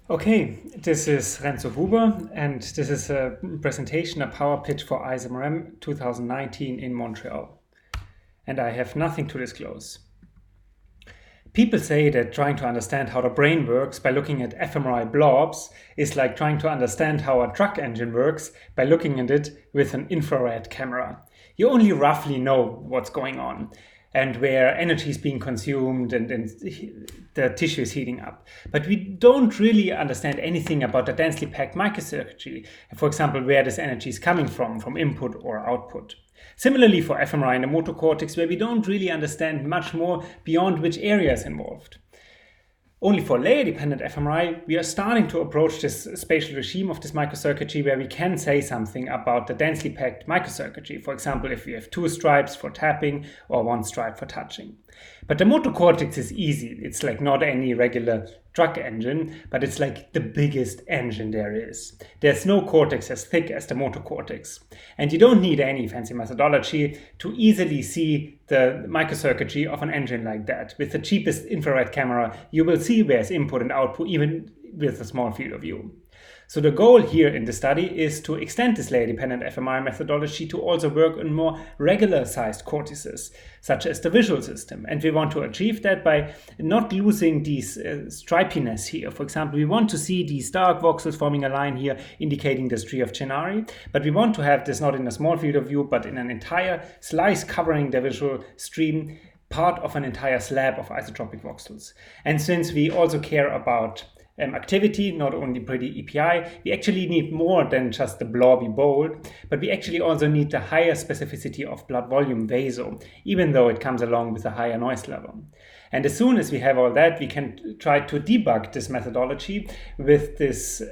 Okay, this is Renzo Huber, and this is a presentation, a power pitch for ISMRM 2019 in Montreal. And I have nothing to disclose. People say that trying to understand how the brain works by looking at fMRI blobs is like trying to understand how a truck engine works by looking at it with an infrared camera. You only roughly know what's going on and where energy is being consumed and the tissue is heating up. But we don't really understand anything about the densely packed microcircuitry, for example, where this energy is coming from input or output. Similarly for fMRI in the motor cortex, where we don't really understand much more beyond which area is involved. Only for layer-dependent fMRI, we are starting to approach this spatial regime of this microcircuitry where we can say something about the densely packed microcircuitry. For example, if we have 2 stripes for tapping or 1 stripe for touching. But the motor cortex is easy. It's like not any regular truck engine, but it's like the biggest engine there is. There's no cortex as thick as the motor cortex. And you don't need any fancy methodology to easily see the microcircuitry of an engine like that. With the cheapest infrared camera, you will see where's input and output, even with a small field of view. So the goal here in the study is to extend this layer-dependent fMRI methodology to also work on more regular-sized cortices, such as the visual system. And we want to achieve that by not losing these stripiness here. For example, we want to see these dark voxels forming a line here indicating the tree of Gennari, but we want to have this not in a small field of view, but in an entire slice covering the visual stream, part of an entire slab of isotropic voxels. And since we also care about activity, not only pretty EPI, we actually need more than just the blobby bold, but we actually also need the higher specificity of blood volume VASO, even though it comes along with a higher noise level. And as soon as we have all that, we can try to debug this methodology with this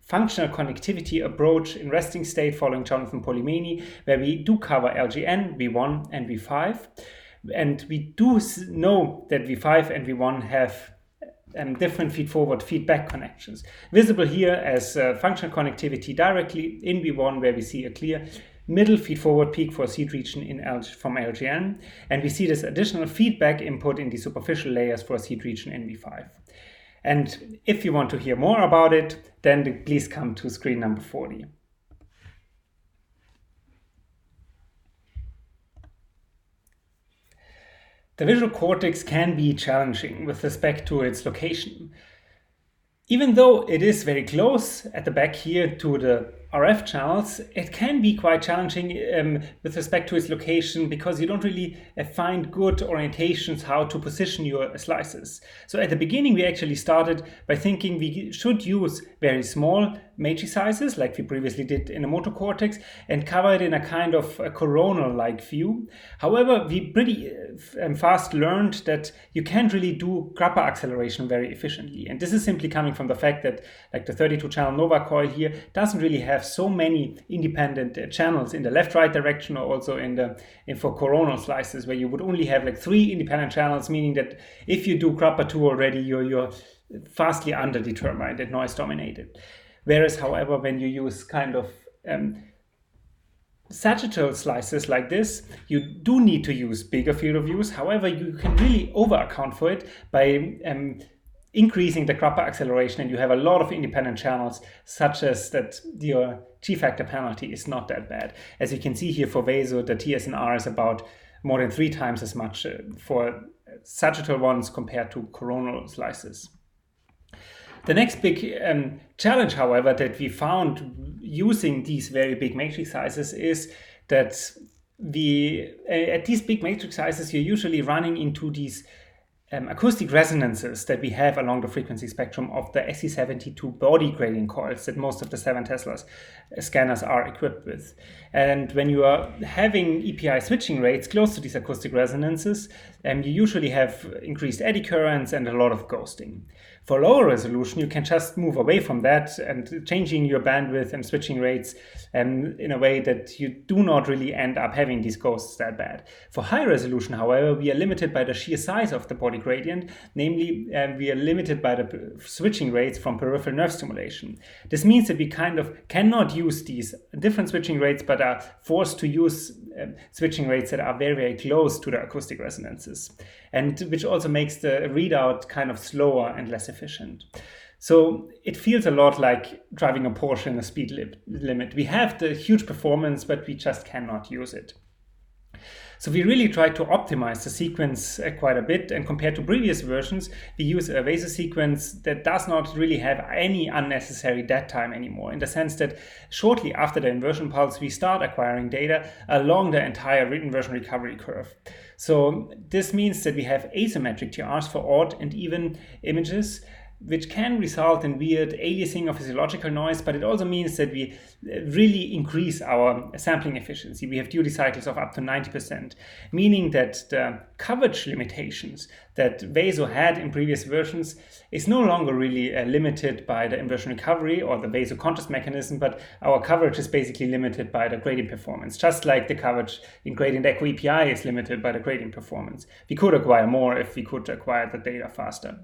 functional connectivity approach in resting state following Jonathan Polymeni, where we do cover LGN, V1 and V5. And we do know that V5 and V1 have different feed-forward feedback connections. Visible here as functional connectivity directly in V1, where we see a clear middle feed-forward peak for seed region from LGN, and we see this additional feedback input in the superficial layers for seed region in V5. And if you want to hear more about it, then please come to screen number 40. The visual cortex can be challenging with respect to its location. Even though it is very close at the back here to the RF channels, it can be quite challenging with respect to its location because you don't really find good orientations how to position your slices. So at the beginning, we actually started by thinking we should use very small matrix sizes like we previously did in the motor cortex and cover it in a kind of a coronal-like view. However, we pretty fast learned that you can't really do GRAPPA acceleration very efficiently. And this is simply coming from the fact that like the 32-channel Nova coil here doesn't really have so many independent channels in the left-right direction or also for coronal slices where you would only have like 3 independent channels, meaning that if you do GRAPPA 2 already, you're vastly underdetermined and noise dominated. Whereas, however, when you use kind of sagittal slices like this, you do need to use bigger field of views. However, you can really over account for it by increasing the GRAPPA acceleration, and you have a lot of independent channels such as that your G-factor penalty is not that bad. As you can see here for VASO, the TSNR is about more than 3 times as much for sagittal ones compared to coronal slices. The next big challenge, however, that we found using these very big matrix sizes is that at these big matrix sizes, you're usually running into these acoustic resonances that we have along the frequency spectrum of the SE72 body gradient coils that most of the 7 Tesla scanners are equipped with. And when you are having EPI switching rates close to these acoustic resonances, you usually have increased eddy currents and a lot of ghosting. For lower resolution, you can just move away from that and changing your bandwidth and switching rates in a way that you do not really end up having these ghosts that bad. For high resolution, however, we are limited by the sheer size of the body gradient, namely we are limited by the switching rates from peripheral nerve stimulation. This means that we kind of cannot use these different switching rates but are forced to use switching rates that are very, very close to the acoustic resonances, and which also makes the readout kind of slower and less efficient. So it feels a lot like driving a Porsche in a speed limit. We have the huge performance, but we just cannot use it. So we really try to optimize the sequence quite a bit, and compared to previous versions, we use a VASO sequence that does not really have any unnecessary dead time anymore, in the sense that shortly after the inversion pulse, we start acquiring data along the entire inversion recovery curve. So this means that we have asymmetric TRs for odd and even images, which can result in weird aliasing of physiological noise, but it also means that we really increase our sampling efficiency. We have duty cycles of up to 90%, meaning that the coverage limitations that VASO had in previous versions is no longer really limited by the inversion recovery or the VASO contrast mechanism, but our coverage is basically limited by the gradient performance, just like the coverage in gradient echo EPI is limited by the gradient performance. We could acquire more if we could acquire the data faster.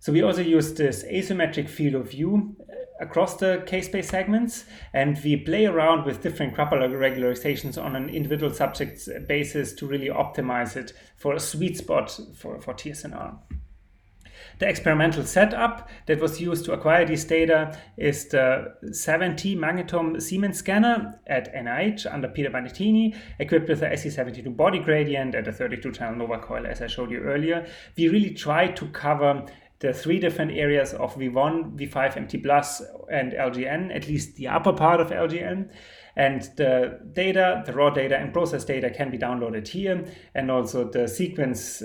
So we also use this asymmetric field of view across the K-space segments, and we play around with different GRAPPA regularizations on an individual subject basis to really optimize it for a sweet spot for TSNR. The experimental setup that was used to acquire these data is the 70 magnetome Siemens scanner at NIH under Peter Bandettini, equipped with the SE72 body gradient and a 32-channel Nova coil, as I showed you earlier. We really try to cover the three different areas of V1, V5, MT+, and LGN, at least the upper part of LGN. And the data, the raw data and process data can be downloaded here. And also the sequence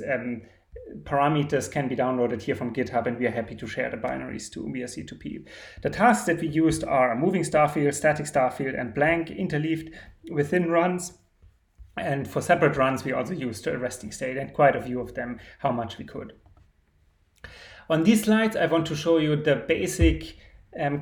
parameters can be downloaded here from GitHub, and we are happy to share the binaries too via C2P. The tasks that we used are a moving star field, static star field, and blank interleaved within runs. And for separate runs, we also used a resting state, and quite a few of them, how much we could. On these slides, I want to show you the basic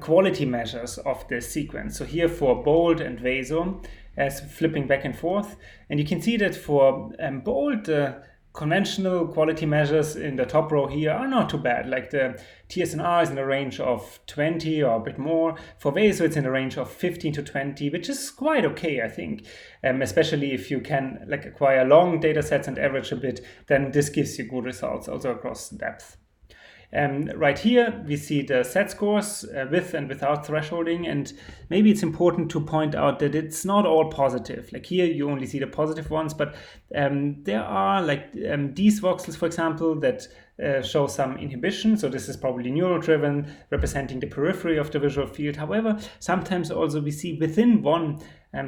quality measures of this sequence. So here for BOLD and VASO, as flipping back and forth. And you can see that for BOLD, the conventional quality measures in the top row here are not too bad. Like the TSNR is in the range of 20 or a bit more. For VASO, it's in the range of 15 to 20, which is quite okay, I think. Especially if you can acquire long data sets and average a bit, then this gives you good results also across depth. Right here, we see the set scores with and without thresholding, and maybe it's important to point out that it's not all positive. Like here, you only see the positive ones, but there are these voxels, for example, that show some inhibition. So this is probably neural-driven, representing the periphery of the visual field. However, sometimes also we see within one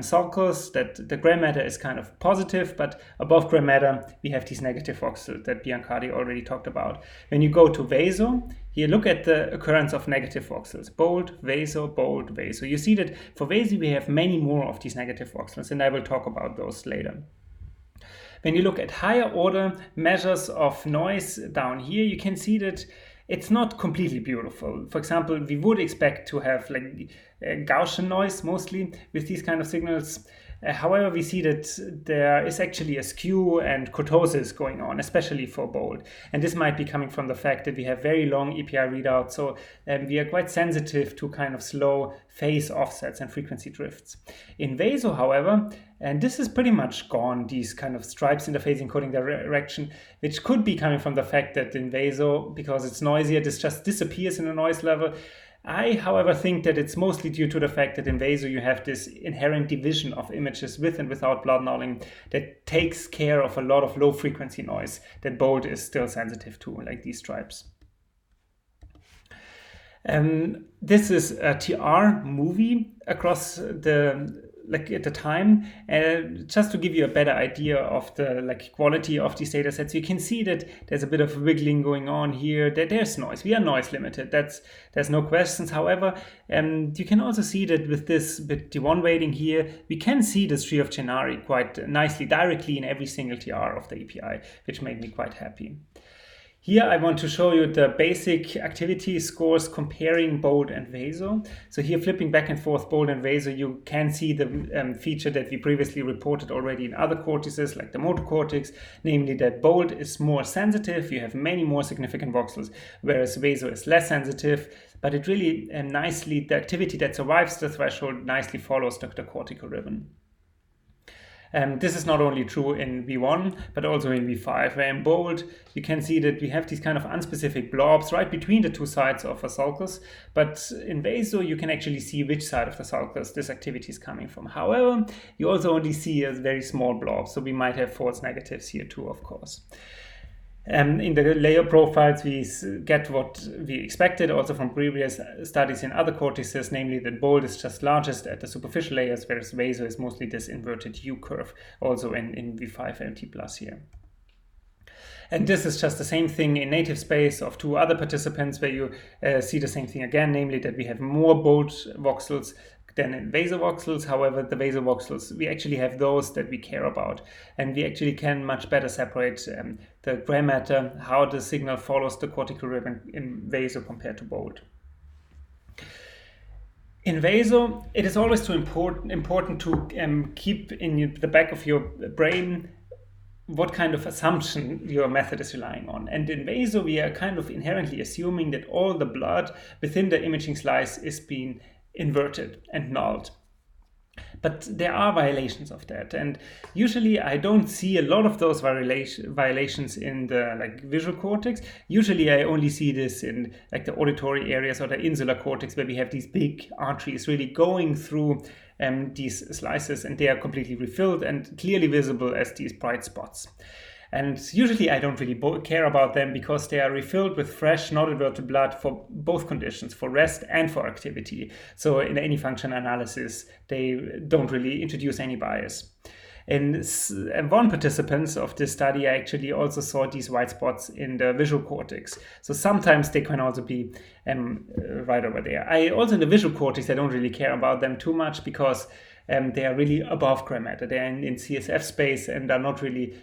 sulcus that the gray matter is kind of positive, but above gray matter, we have these negative voxels that Biancardi already talked about. When you go to VASO, here look at the occurrence of negative voxels. BOLD, VASO. You see that for VASO, we have many more of these negative voxels, and I will talk about those later. When you look at higher order measures of noise down here, you can see that it's not completely beautiful. For example, we would expect to have Gaussian noise mostly with these kind of signals. However, we see that there is actually a skew and kurtosis going on, especially for BOLD. And this might be coming from the fact that we have very long EPI readouts, so we are quite sensitive to kind of slow phase offsets and frequency drifts. In VASO, however, and this is pretty much gone, these kind of stripes in the phase encoding direction, which could be coming from the fact that in VASO, because it's noisier, this just disappears in the noise level. I, however, think that it's mostly due to the fact that in VASO you have this inherent division of images with and without blood knolling that takes care of a lot of low frequency noise that BOLD is still sensitive to, like these stripes. This is a TR movie across at the time, just to give you a better idea of the quality of these data sets. You can see that there's a bit of wiggling going on here, that there's noise. We are noise limited, there's no questions. However, you can also see that with this bit D1 weighting here, we can see the tree of Gennari quite nicely directly in every single TR of the API, which made me quite happy. Here I want to show you the basic activity scores comparing BOLD and VASO. So here, flipping back and forth BOLD and VASO, you can see the feature that we previously reported already in other cortices, like the motor cortex, namely that BOLD is more sensitive, you have many more significant voxels, whereas VASO is less sensitive, but it really nicely, the activity that survives the threshold nicely follows the cortical ribbon. This is not only true in V1, but also in V5, where in bold, you can see that we have these kind of unspecific blobs right between the two sides of a sulcus. But in VASO, you can actually see which side of the sulcus this activity is coming from. However, you also only see a very small blob, so we might have false negatives here too, of course. In the layer profiles, we get what we expected also from previous studies in other cortices, namely that bold is just largest at the superficial layers, whereas VASO is mostly this inverted U curve, also in V5 LT plus here. And this is just the same thing in native space of two other participants, where you see the same thing again, namely that we have more bold voxels than in vasovoxels. However, the vasovoxels, we actually have those that we care about. And we actually can much better separate the gray matter, how the signal follows the cortical ribbon in vaso compared to bold. In VASO, it is always too important to keep in the back of your brain what kind of assumption your method is relying on. And in VASO, we are kind of inherently assuming that all the blood within the imaging slice is being inverted and nulled. But there are violations of that, and usually I don't see a lot of those violations in the visual cortex. Usually I only see this in the auditory areas or the insular cortex, where we have these big arteries really going through these slices, and they are completely refilled and clearly visible as these bright spots. And usually I don't really care about them because they are refilled with fresh, not inverted blood for both conditions, for rest and for activity. So in any function analysis, they don't really introduce any bias. In one participant of this study, I actually also saw these white spots in the visual cortex. So sometimes they can also be right over there. In the visual cortex, I don't really care about them too much because they are really above gray matter. They are in CSF space and are not really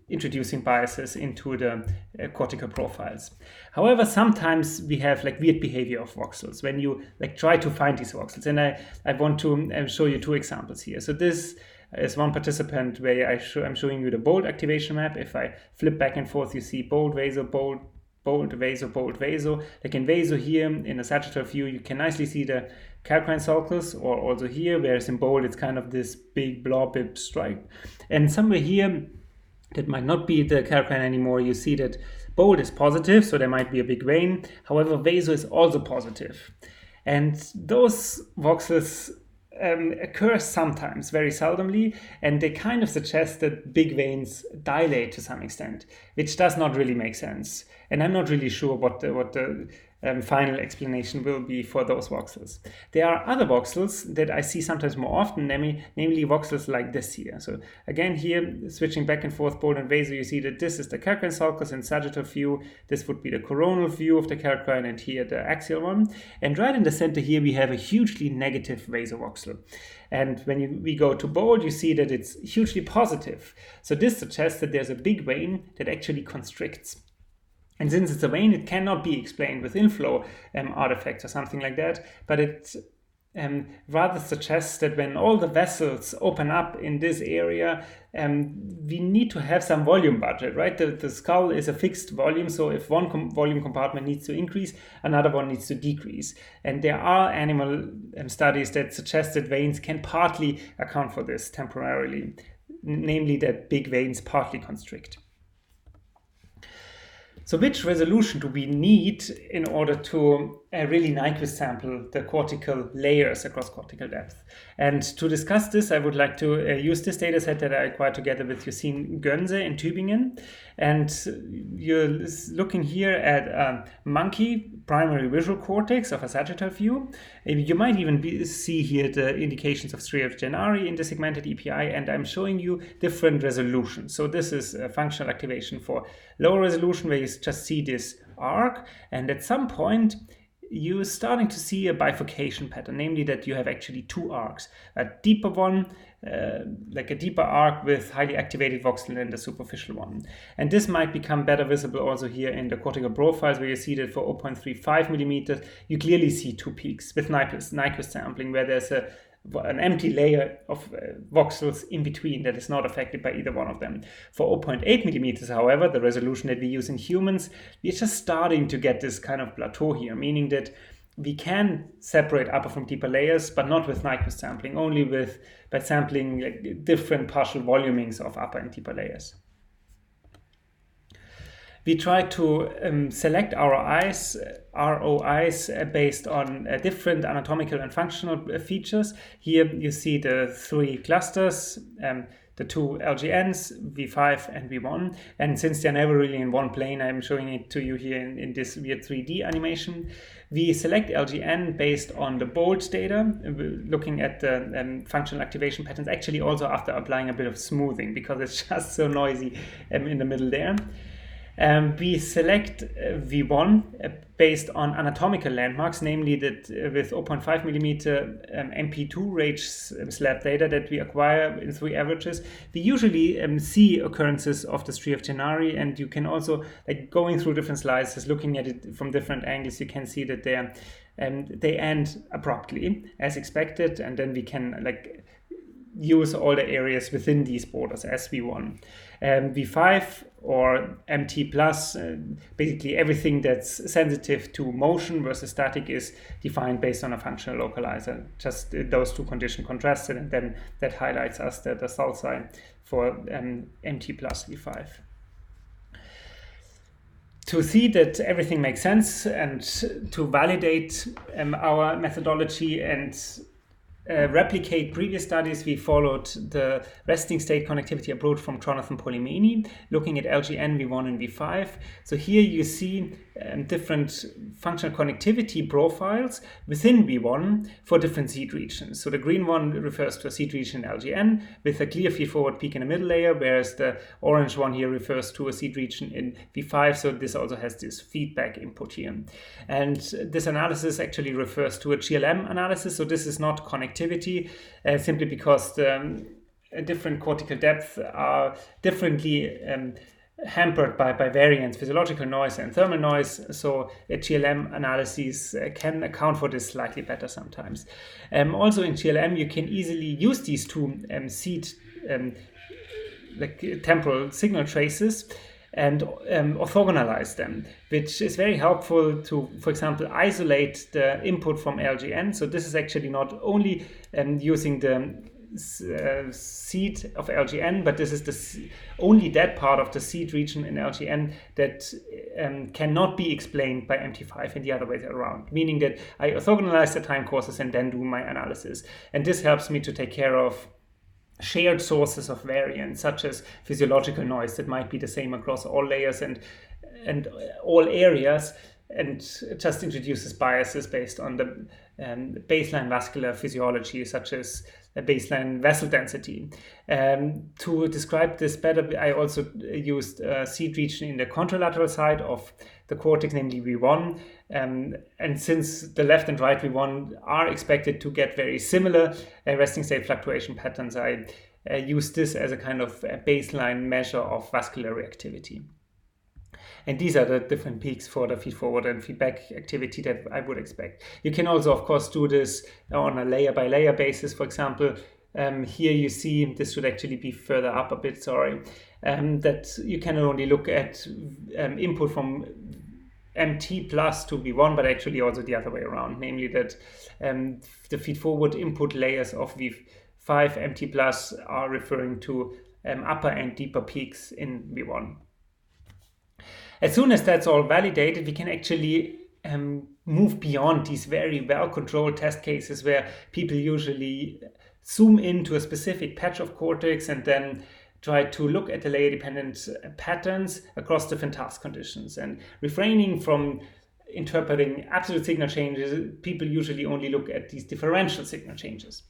introducing biases into the cortical profiles. However, sometimes we have weird behavior of voxels when you try to find these voxels. And I want to show you two examples here. So this is one participant where I'm showing you the bold activation map. If I flip back and forth, you see bold, vaso, bold, bold, vaso, bold, vaso. Like in vaso here, in a sagittal view, you can nicely see the calcarine sulcus, or also here, whereas in bold, it's kind of this big blob stripe. And somewhere here, that might not be the calcarine anymore, you see that bold is positive, so there might be a big vein. However, vaso is also positive. And those voxels occur sometimes, very seldomly, and they kind of suggest that big veins dilate to some extent, which does not really make sense. And I'm not really sure what the final explanation will be for those voxels. There are other voxels that I see sometimes more often, namely voxels like this here. So again here, switching back and forth, bold and vaso, you see that this is the calcarine sulcus in sagittal view. This would be the coronal view of the calcarine, and here the axial one. And right in the center here, we have a hugely negative vasovoxel. And when we go to bold, you see that it's hugely positive. So this suggests that there's a big vein that actually constricts. And since it's a vein, it cannot be explained with inflow artifacts or something like that, but it rather suggests that when all the vessels open up in this area, we need to have some volume budget, right? The skull is a fixed volume, so if one volume compartment needs to increase, another one needs to decrease. And there are animal studies that suggest that veins can partly account for this temporarily, namely that big veins partly constrict. So which resolution do we need in order to really Nyquist sample the cortical layers across cortical depth? And to discuss this, I would like to use this data set that I acquired together with Yusin Gönze in Tübingen. And you're looking here at a monkey primary visual cortex of a sagittal view. You might even see here the indications of striae genari in the segmented EPI, and I'm showing you different resolutions. So this is a functional activation for lower resolution, where you just see this arc, and at some point you're starting to see a bifurcation pattern, namely that you have actually two arcs, a deeper one, like a deeper arc with highly activated voxel, and the superficial one. And this might become better visible also here in the cortical profiles, where you see that for 0.35 millimeters, you clearly see two peaks with Nyquist sampling, where there's an empty layer of voxels in between that is not affected by either one of them. For 0.8 millimeters, however, the resolution that we use in humans, we're just starting to get this kind of plateau here, meaning that we can separate upper from deeper layers, but not with Nyquist sampling, only by sampling like different partial volumings of upper and deeper layers. We try to select ROIs based on different anatomical and functional features. Here you see the three clusters, the two LGNs, V5 and V1. And since they're never really in one plane, I'm showing it to you here in this weird 3D animation. We select LGN based on the bold data, looking at the functional activation patterns, actually also after applying a bit of smoothing, because it's just so noisy in the middle there. We select V1 based on anatomical landmarks, namely that with 0.5 millimeter MP2 range slab data that we acquire in 3 averages, we usually see occurrences of the stria of Gennari, and you can also, like going through different slices, looking at it from different angles, you can see that they end abruptly as expected, and then we can like use all the areas within these borders as V1. V5 or MT plus, basically everything that's sensitive to motion versus static is defined based on a functional localizer. Just those two conditions contrasted, and then that highlights us the sulci for MT plus V5. To see that everything makes sense and to validate our methodology and replicate previous studies, we followed the resting state connectivity approach from Jonathan Polimeni, looking at LGN, V1 and V5. So here you see different functional connectivity profiles within V1 for different seed regions. So the green one refers to a seed region in LGN with a clear feed-forward peak in the middle layer, whereas the orange one here refers to a seed region in V5. So this also has this feedback input here. And this analysis actually refers to a GLM analysis. So this is not connectivity, simply because the different cortical depths are differently hampered by variance, physiological noise and thermal noise, so a GLM analysis can account for this slightly better sometimes. Also in GLM you can easily use these two seed like temporal signal traces and orthogonalize them, which is very helpful to, for example, isolate the input from LGN. So this is actually not only using the seed of LGN, but this is only that part of the seed region in LGN that cannot be explained by MT5 and the other way around, meaning that I orthogonalize the time courses and then do my analysis. And this helps me to take care of shared sources of variance, such as physiological noise that might be the same across all layers and all areas, and just introduces biases based on the baseline vascular physiology, such as a baseline vessel density. To describe this better, I also used a seed region in the contralateral side of the cortex, namely V1. And since the left and right V1 are expected to get very similar resting state fluctuation patterns, I use this as a kind of a baseline measure of vascular reactivity. And these are the different peaks for the feed-forward and feedback activity that I would expect. You can also, of course, do this on a layer-by-layer basis. For example, here you see, this should actually be further up a bit, sorry, that you can only look at input from MT plus to V1, but actually also the other way around, namely that the feed-forward input layers of V5 MT plus are referring to upper and deeper peaks in V1. As soon as that's all validated, we can actually move beyond these very well-controlled test cases where people usually zoom into a specific patch of cortex and then try to look at the layer-dependent patterns across different task conditions. And refraining from interpreting absolute signal changes, people usually only look at these differential signal changes.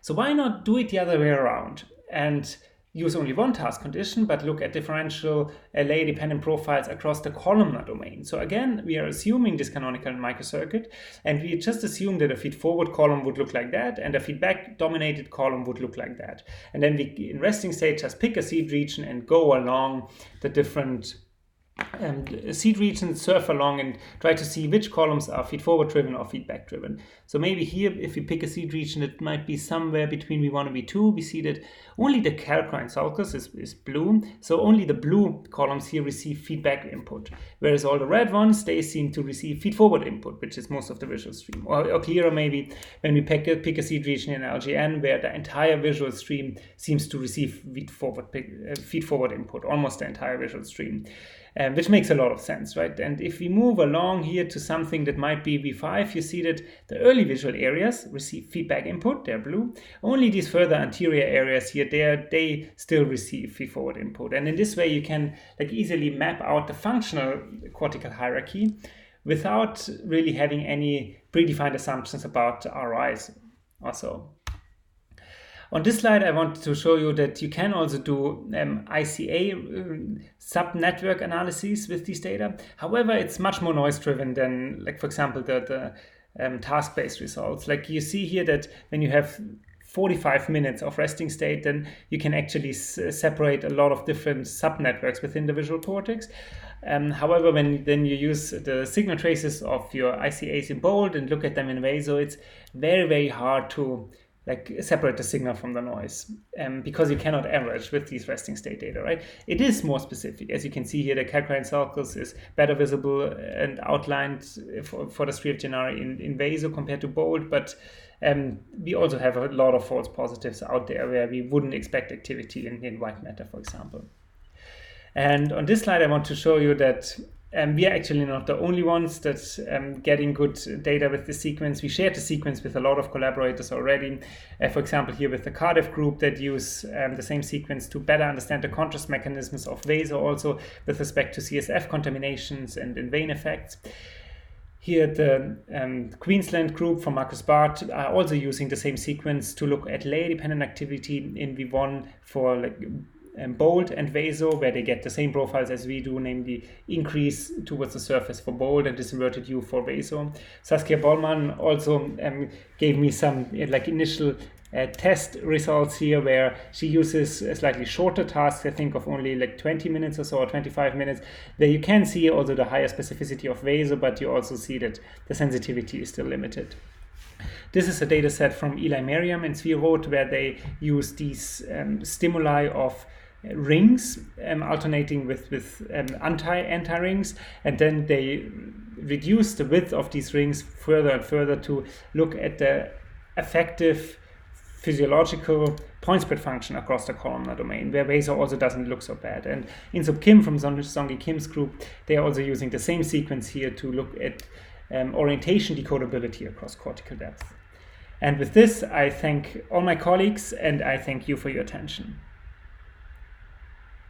So why not do it the other way around and use only one task condition, but look at differential layer-dependent profiles across the columnar domain. So again, we are assuming this canonical microcircuit, and we just assume that a feed-forward column would look like that, and a feedback-dominated column would look like that. And then we, in resting state, just pick a seed region and go along the different seed regions, surf along and try to see which columns are feed-forward driven or feedback driven. So maybe here, if we pick a seed region, it might be somewhere between V1 and V2. We see that only the calcarine sulcus is blue, so only the blue columns here receive feedback input, whereas all the red ones, they seem to receive feed-forward input, which is most of the visual stream. Or clearer maybe when we pick a seed region in LGN, where the entire visual stream seems to receive feed-forward input, almost the entire visual stream. Which makes a lot of sense, right? And if we move along here to something that might be V5, you see that the early visual areas receive feedback input, they're blue. Only these further anterior areas here, they still receive feed-forward input. And in this way, you can easily map out the functional cortical hierarchy without really having any predefined assumptions about RIs or so. On this slide, I wanted to show you that you can also do ICA sub-network analyses with these data. However, it's much more noise-driven than, for example, the task-based results. You see here that when you have 45 minutes of resting state, then you can actually separate a lot of different sub-networks within the visual cortex. However, when then you use the signal traces of your ICAs in bold and look at them in VASO, it's very, very hard to separate the signal from the noise, because you cannot average with these resting state data, right? It is more specific. As you can see here, the calcarine sulcus is better visible and outlined for the striae generi in VASO compared to bold, but we also have a lot of false positives out there where we wouldn't expect activity in white matter, for example. And on this slide, I want to show you that we are actually not the only ones that's getting good data with the sequence. We shared the sequence with a lot of collaborators already. For example, here with the Cardiff group that use the same sequence to better understand the contrast mechanisms of VASO, also with respect to CSF contaminations and in vein effects. Here, the Queensland group from Marcus Barth are also using the same sequence to look at layer-dependent activity in V1 for bold and VASO, where they get the same profiles as we do, namely increase towards the surface for bold and this inverted U for VASO. Saskia Bollmann also gave me some initial test results here, where she uses slightly shorter tasks, I think of only 20 minutes or so, or 25 minutes, where you can see also the higher specificity of VASO, but you also see that the sensitivity is still limited. This is a data set from Eli Merriam and Zvi Roth, where they use these stimuli of rings alternating with anti-rings, and then they reduce the width of these rings further and further to look at the effective physiological point spread function across the columnar domain, where VASO also doesn't look so bad. And Insub Kim from Songi Kim's group, they are also using the same sequence here to look at orientation decodability across cortical depth. And with this, I thank all my colleagues and I thank you for your attention.